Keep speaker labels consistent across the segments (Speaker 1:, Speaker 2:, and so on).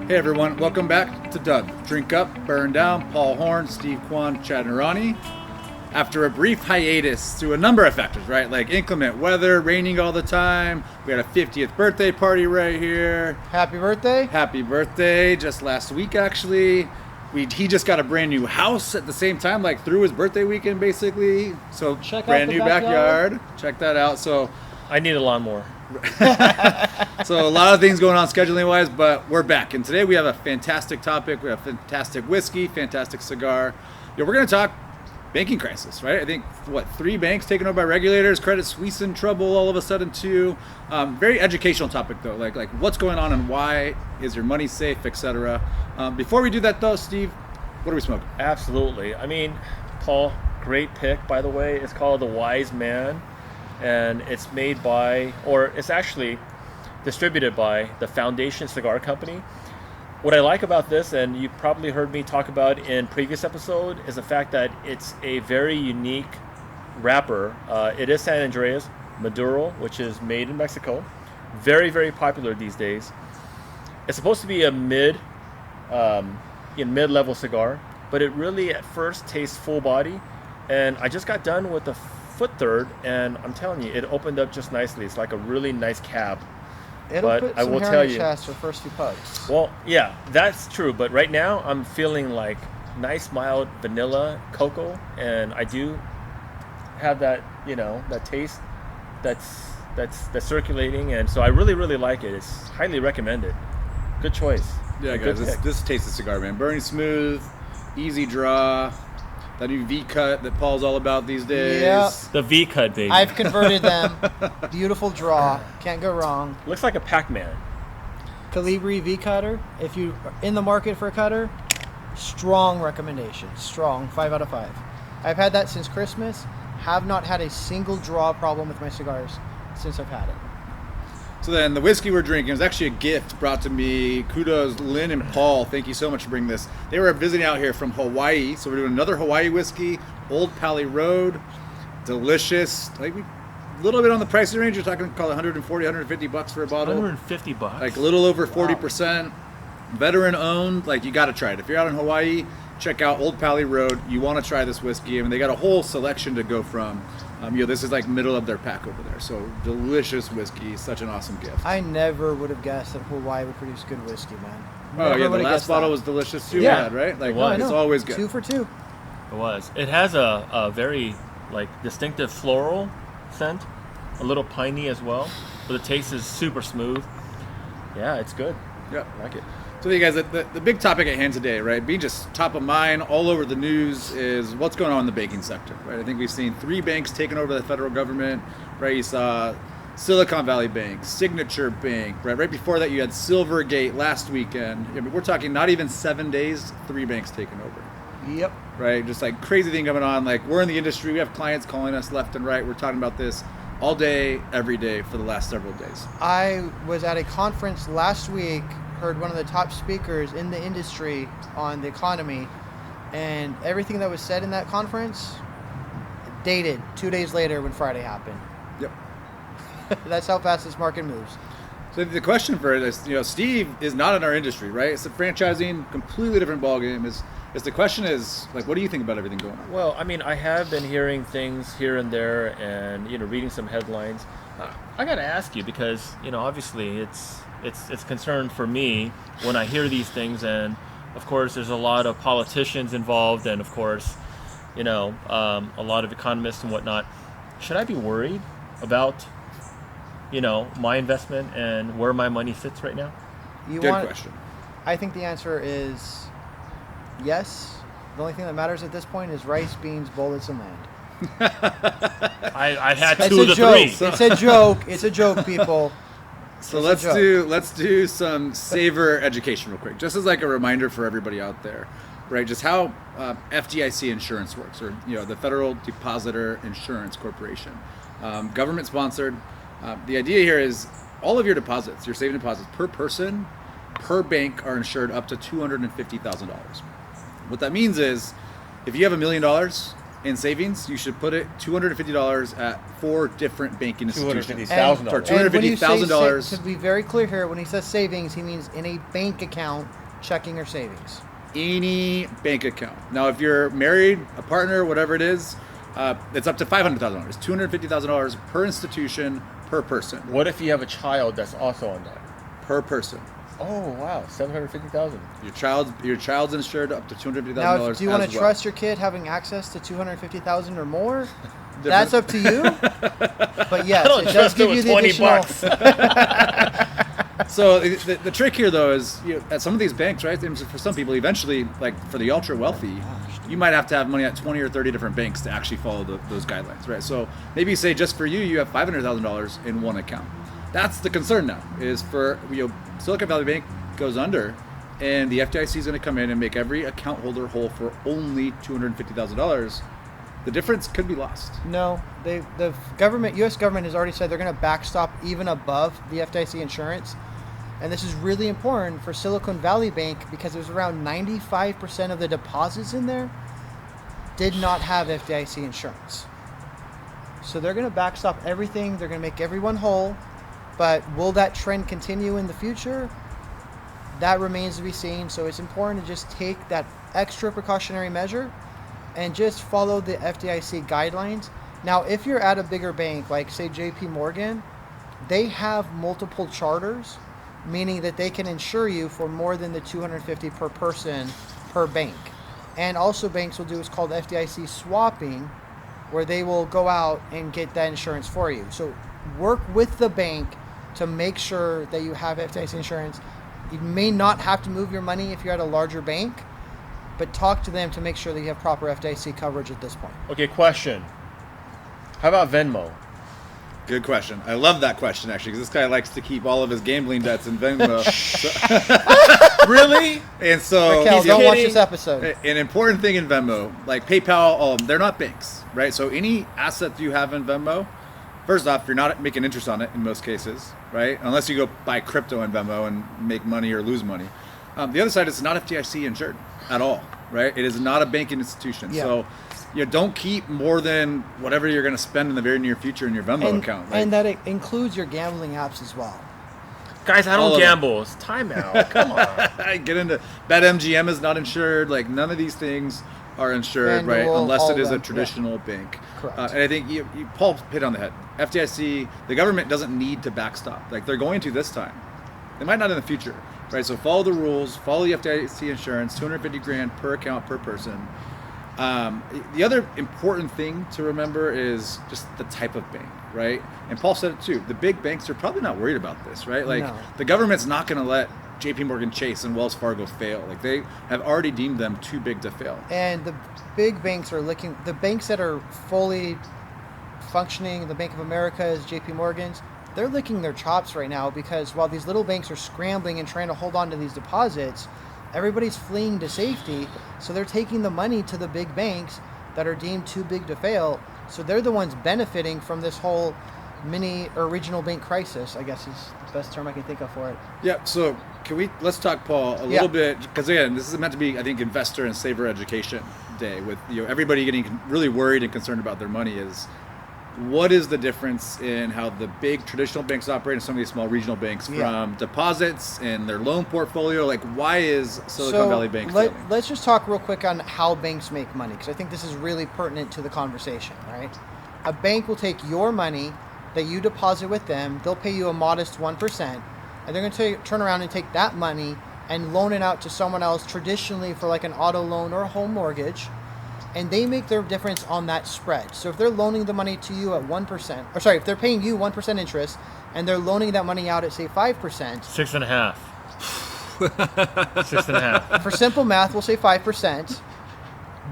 Speaker 1: Hey everyone, welcome back to Doug. Drink Up, Burn Down, Paul Horn, Steve Kwan, Chad Narani. After a brief hiatus through a number of factors, right? Like inclement weather, raining all the time. We had a 50th birthday party right here.
Speaker 2: Happy birthday.
Speaker 1: Happy birthday, just last week actually. He just got a brand new house at the same time, like through his birthday weekend basically. So brand new backyard. Check that out. So
Speaker 3: I need a lawnmower.
Speaker 1: So a lot of things going on scheduling wise, but we're back. And today we have a fantastic topic. We have fantastic whiskey, fantastic cigar. We're going to talk banking crisis, right? I think, 3 banks taken over by regulators, Credit Suisse in trouble all of a sudden too. Very educational topic though, like what's going on and why is your money safe, etc. Before we do that though, Steve, what are we smoking?
Speaker 3: Absolutely. I mean, Paul, great pick, by the way. It's called The Wise Man, and it's made by, or it's actually distributed by the Foundation Cigar Company. What I like about this, and you probably heard me talk about in previous episode, is the fact that it's a very unique wrapper. It is San Andreas Maduro, which is made in Mexico. Very, very popular these days. It's supposed to be a mid-level cigar, but it really at first tastes full body. And I just got done with the foot third, and I'm telling you, it opened up just nicely. It's like a really nice cab.
Speaker 2: It'll
Speaker 3: But
Speaker 2: put
Speaker 3: I
Speaker 2: some
Speaker 3: will
Speaker 2: hair
Speaker 3: tell
Speaker 2: on your
Speaker 3: you-
Speaker 2: chest for the first few pugs.
Speaker 3: Well, yeah, that's true. But right now, I'm feeling like nice, mild vanilla cocoa, and I do have that, that taste that's circulating, and so I really, really like it. It's highly recommended. Good choice.
Speaker 1: Yeah,
Speaker 3: Good
Speaker 1: guys,
Speaker 3: pick.
Speaker 1: this tastes of cigar, man. Burning smooth, easy draw. That new V cut that Paul's all about these days.
Speaker 2: Yep.
Speaker 3: The V cut, baby.
Speaker 2: I've converted them. Beautiful draw. Can't go wrong.
Speaker 3: Looks like a Pac-Man.
Speaker 2: Calibri V cutter. If you're in the market for a cutter, strong recommendation. Strong. 5 out of 5. I've had that since Christmas. Have not had a single draw problem with my cigars since I've had it.
Speaker 1: So then the whiskey we're drinking was actually a gift brought to me. Kudos, Lynn and Paul. Thank you so much for bringing this. They were visiting out here from Hawaii. So we're doing another Hawaii whiskey, Old Pali Road. Delicious. Like a little bit on the pricing range. You're talking call it $140, $150 for a bottle.
Speaker 3: $150.
Speaker 1: Like a little over 40%. Veteran owned. Like you got to try it. If you're out in Hawaii, check out Old Pali Road. You want to try this whiskey. I mean, they got a whole selection to go from. This is like middle of their pack over there. So delicious whiskey, such an awesome gift.
Speaker 2: I never would have guessed that Hawaii would produce good whiskey, man.
Speaker 1: Oh
Speaker 2: Never
Speaker 1: yeah, the
Speaker 2: would have
Speaker 1: last
Speaker 2: guessed
Speaker 1: bottle
Speaker 2: that.
Speaker 1: was delicious too.
Speaker 2: Yeah.
Speaker 1: Right? Like
Speaker 3: It was.
Speaker 2: I
Speaker 1: it's
Speaker 2: know.
Speaker 1: always good.
Speaker 2: 2 for 2.
Speaker 3: It was. It has a very distinctive floral scent, a little piney as well, but the taste is super smooth. Yeah, it's good.
Speaker 1: Yeah.
Speaker 3: I like it.
Speaker 1: So you guys, the big topic at hand today, right? Being just top of mind all over the news is what's going on in the banking sector, right? I think we've seen 3 banks taken over by the federal government, right? You saw Silicon Valley Bank, Signature Bank, right? Right before that, you had Silvergate last weekend. I mean, we're talking not even 7 days, 3 banks taken over,
Speaker 2: Yep.
Speaker 1: right? Just like crazy thing going on. Like we're in the industry, we have clients calling us left and right. We're talking about this all day, every day for the last several days.
Speaker 2: I was at a conference last week, heard one of the top speakers in the industry on the economy, and everything that was said in that conference dated 2 days later when Friday happened.
Speaker 1: Yep.
Speaker 2: That's how fast this market moves.
Speaker 1: So the question for it is, Steve is not in our industry, right? It's a franchising, completely different ballgame. Is the question is like, what do you think about everything going on?
Speaker 3: Well, I mean, I have been hearing things here and there, and reading some headlines. I got to ask you because obviously it's concern for me when I hear these things, and of course there's a lot of politicians involved, and of course a lot of economists and whatnot. Should I be worried about my investment and where my money sits right now?
Speaker 1: Good question.
Speaker 2: I think the answer is yes. The only thing that matters at this point is rice, beans, bullets, and land.
Speaker 3: I've had
Speaker 2: It's
Speaker 3: 2
Speaker 2: a
Speaker 3: of the
Speaker 2: joke.
Speaker 3: 3.
Speaker 2: It's a joke. It's a joke, people.
Speaker 1: So
Speaker 2: It's a
Speaker 1: let's do some saver education real quick, just as like a reminder for everybody out there, right? Just how FDIC insurance works, or the Federal Depositor Insurance Corporation, government sponsored. The idea here is all of your deposits, your saving deposits per person, per bank are insured up to $250,000. What that means is if you have $1 million in savings, you should put it $250 at 4 different banking institutions.
Speaker 3: $250,000.
Speaker 1: Or $250,000.
Speaker 2: To be very clear here, when he says savings, he means in a bank account, checking or savings.
Speaker 1: Any bank account. Now, if you're married, a partner, whatever it is, it's up to $500,000. $250,000 per institution per person.
Speaker 3: What if you have a child that's also on that?
Speaker 1: Per person.
Speaker 3: Oh wow, $750,000.
Speaker 1: Your child's insured up to $250,000.
Speaker 2: Now, do you want to
Speaker 1: well.
Speaker 2: trust your kid having access to $250,000 or more? That's up to you. But yes,
Speaker 3: I don't
Speaker 2: it does
Speaker 3: trust
Speaker 2: give
Speaker 3: it
Speaker 2: you
Speaker 3: with
Speaker 2: the
Speaker 3: 20
Speaker 2: additional.
Speaker 3: bucks.
Speaker 1: So the trick here, though, is at some of these banks, right? And for some people, eventually, like for the ultra wealthy, you might have to have money at 20 or 30 different banks to actually follow those guidelines, right? So maybe say just for you, you have $500,000 in one account. That's the concern now. Is for Silicon Valley Bank goes under, and the FDIC is going to come in and make every account holder whole for only $250,000. The difference could be lost.
Speaker 2: No, the government, U.S. government has already said they're going to backstop even above the FDIC insurance. And this is really important for Silicon Valley Bank because it was around 95% of the deposits in there did not have FDIC insurance. So they're going to backstop everything. They're going to make everyone whole. But will that trend continue in the future? That remains to be seen. So it's important to just take that extra precautionary measure and just follow the FDIC guidelines. Now, if you're at a bigger bank, like say JP Morgan, they have multiple charters, meaning that they can insure you for more than the $250 per person per bank. And also banks will do what's called FDIC swapping, where they will go out and get that insurance for you. So work with the bank to make sure that you have FDIC insurance. You may not have to move your money if you're at a larger bank, but talk to them to make sure that you have proper FDIC coverage at this point.
Speaker 3: Okay, question. How about Venmo?
Speaker 1: Good question. I love that question, actually, because this guy likes to keep all of his gambling debts in Venmo.
Speaker 3: Really?
Speaker 1: And so,
Speaker 2: Raquel, don't watch this episode.
Speaker 1: an important thing in Venmo, like PayPal, they're not banks, right? So any asset you have in Venmo, first off, you're not making interest on it in most cases, right? Unless you go buy crypto in Venmo and make money or lose money. The other side is not FDIC insured at all, right? It is not a banking institution.
Speaker 2: Yeah.
Speaker 1: So don't keep more than whatever you're going to spend in the very near future in your Venmo account. Right?
Speaker 2: And that it includes your gambling apps as well.
Speaker 3: Guys, I
Speaker 1: All
Speaker 3: don't
Speaker 1: of
Speaker 3: gamble. It's time out. Come on.
Speaker 1: I get into BetMGM is not insured. Like none of these things are insured,
Speaker 2: FanDuel,
Speaker 1: right? Unless
Speaker 2: all
Speaker 1: it is
Speaker 2: of
Speaker 1: a
Speaker 2: them,
Speaker 1: traditional bank.
Speaker 2: Correct.
Speaker 1: And I think Paul hit on the head. FDIC, the government doesn't need to backstop. Like they're going to this time. They might not in the future, right? So follow the rules. Follow the FDIC insurance. $250,000 per account per person. The other important thing to remember is just the type of bank, right? And Paul said it too. The big banks are probably not worried about this, right? Like
Speaker 2: No.
Speaker 1: the government's not going to let JP Morgan Chase and Wells Fargo fail. Like they have already deemed them too big to fail.
Speaker 2: And the big banks are the banks that are fully functioning, the Bank of America's, JP Morgan's, they're licking their chops right now because while these little banks are scrambling and trying to hold on to these deposits, everybody's fleeing to safety. So they're taking the money to the big banks that are deemed too big to fail. So they're the ones benefiting from this whole mini or regional bank crisis, I guess is the best term I can think of for it.
Speaker 1: Yeah, so let's talk, Paul, a little bit, because again, this is meant to be, I think, investor and saver education day with everybody getting really worried and concerned about their money. Is what is the difference in how the big traditional banks operate and some of these small regional banks from deposits and their loan portfolio? Like, why is Silicon Valley Bank failing?
Speaker 2: Let's just talk real quick on how banks make money, because I think this is really pertinent to the conversation, right? A bank will take your money that you deposit with them, they'll pay you a modest 1%, and they're going to turn around and take that money and loan it out to someone else, traditionally for like an auto loan or a home mortgage, and they make their difference on that spread. So if they're loaning the money to you at 1%, or sorry, if they're paying you 1% interest and they're loaning that money out at say 5%,
Speaker 3: 6.5. 6.5.
Speaker 2: for simple math, we'll say 5%,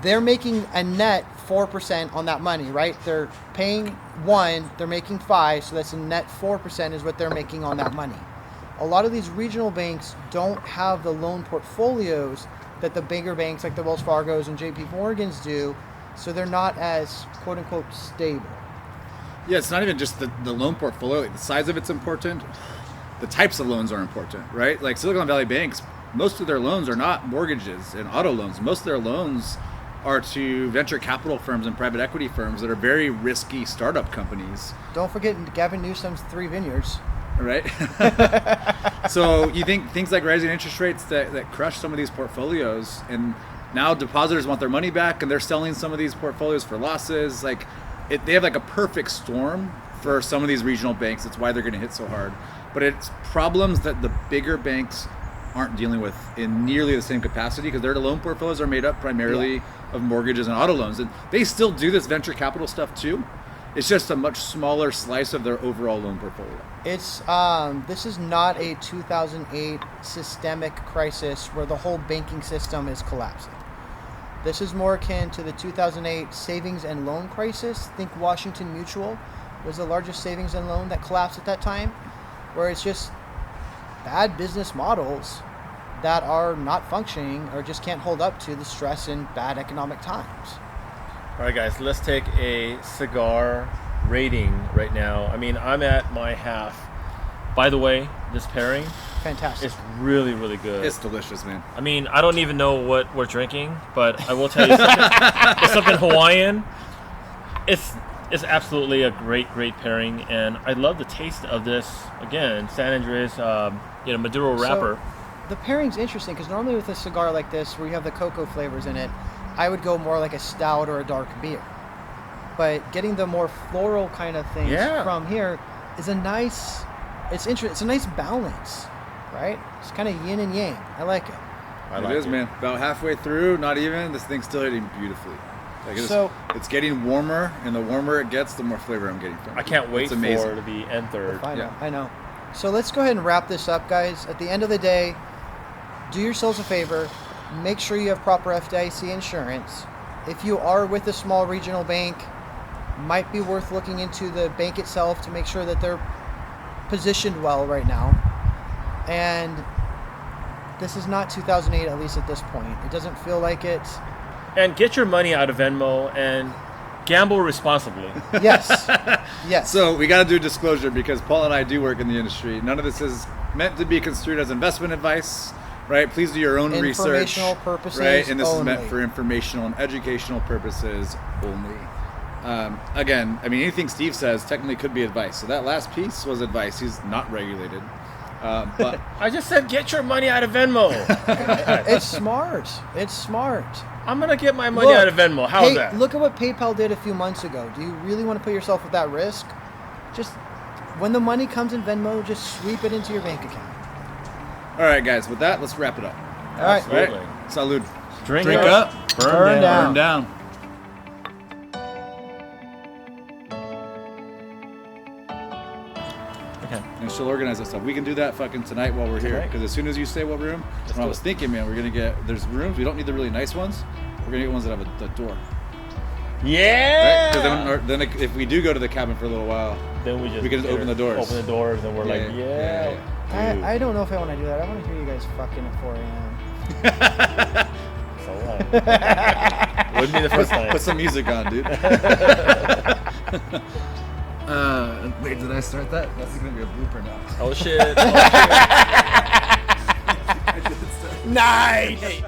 Speaker 2: they're making a net 4% on that money, right? They're paying 1, they're making 5, so that's a net 4% is what they're making on that money. A lot of these regional banks don't have the loan portfolios that the bigger banks like the Wells Fargo's and JP Morgan's do, so they're not as quote unquote stable.
Speaker 1: Yeah, it's not even just the loan portfolio. Like, the size of it's important. The types of loans are important, right? Like Silicon Valley banks, most of their loans are not mortgages and auto loans. Most of their loans are to venture capital firms and private equity firms that are very risky startup companies.
Speaker 2: Don't forget Gavin Newsom's 3 vineyards.
Speaker 1: Right? So you think things like rising interest rates that crush some of these portfolios, and now depositors want their money back and they're selling some of these portfolios for losses. Like they have like a perfect storm for some of these regional banks. That's why they're going to hit so hard. But it's problems that the bigger banks aren't dealing with in nearly the same capacity, because their loan portfolios are made up primarily of mortgages and auto loans, and they still do this venture capital stuff too. It's just a much smaller slice of their overall loan portfolio.
Speaker 2: It's this is not a 2008 systemic crisis where the whole banking system is collapsing. This is more akin to the 2008 savings and loan crisis. Think Washington Mutual was the largest savings and loan that collapsed at that time, where it's just bad business models that are not functioning or just can't hold up to the stress in bad economic times.
Speaker 3: All right, guys, let's take a cigar rating right now. I mean, I'm at my half. By the way, this pairing
Speaker 2: Fantastic.
Speaker 3: is really, really good.
Speaker 1: It's delicious, man.
Speaker 3: I mean, I don't even know what we're drinking, but I will tell you something. It's something Hawaiian. It's absolutely a great pairing, and I love the taste of this. Again, San Andreas, Maduro wrapper.
Speaker 2: So, the pairing's interesting because normally with a cigar like this, where you have the cocoa flavors in it, I would go more like a stout or a dark beer. But getting the more floral kind of things from here is a nice. It's interesting. It's a nice balance, right? It's kind of yin and yang. I like it.
Speaker 1: It is, man. About halfway through, not even, this thing's still hitting beautifully. Like it's getting warmer, and the warmer it gets, the more flavor I'm getting from it.
Speaker 3: I can't wait for
Speaker 1: amazing.
Speaker 3: the N3rd.
Speaker 2: I know. So let's go ahead and wrap this up, guys. At the end of the day, do yourselves a favor. Make sure you have proper FDIC insurance. If you are with a small regional bank, might be worth looking into the bank itself to make sure that they're positioned well right now. And this is not 2008, at least at this point. It doesn't feel like it.
Speaker 3: And get your money out of Venmo and gamble responsibly.
Speaker 2: Yes. Yes.
Speaker 1: So we got to do disclosure because Paul and I do work in the industry. None of this is meant to be construed as investment advice, right? Please do your own research.
Speaker 2: Informational purposes
Speaker 1: right? And this
Speaker 2: only.
Speaker 1: is meant for informational and educational purposes only. Again, I mean, anything Steve says technically could be advice. So that last piece was advice. He's not regulated. But
Speaker 3: I just said get your money out of Venmo.
Speaker 2: It's smart. It's smart.
Speaker 3: I'm going to get my money out of Venmo. How's that?
Speaker 2: Look at what PayPal did a few months ago. Do you really want to put yourself at that risk? Just when the money comes in Venmo, just sweep it into your bank account.
Speaker 1: all right, guys, with that, let's wrap it up.
Speaker 2: All right.
Speaker 3: Absolutely.
Speaker 1: Right? Salud.
Speaker 3: Drink
Speaker 1: up.
Speaker 3: Burn down.
Speaker 1: Burn down.
Speaker 3: Okay.
Speaker 1: And she'll organize that stuff. We can do that fucking tonight while we're here.
Speaker 3: Tonight?
Speaker 1: Because as soon as you say what room,
Speaker 3: Let's
Speaker 1: I
Speaker 3: do
Speaker 1: was
Speaker 3: it.
Speaker 1: thinking, man, we're gonna get there's rooms. We don't need the really nice ones. We're gonna get ones that have a door.
Speaker 3: Yeah.
Speaker 1: Right? 'Cause then if we do go to the cabin for a little while,
Speaker 3: Then we
Speaker 1: we can just open the doors.
Speaker 3: Open the doors, and we're like, yeah.
Speaker 1: Dude.
Speaker 2: I don't know if I want to do that. I want to hear you guys fucking at 4 a.m.
Speaker 3: So what? Wouldn't be the first time.
Speaker 1: Put some music on, dude. Wait, did I start that? That's gonna be a blooper now.
Speaker 3: Oh shit.
Speaker 1: I did start.
Speaker 2: Nice.
Speaker 3: Hey,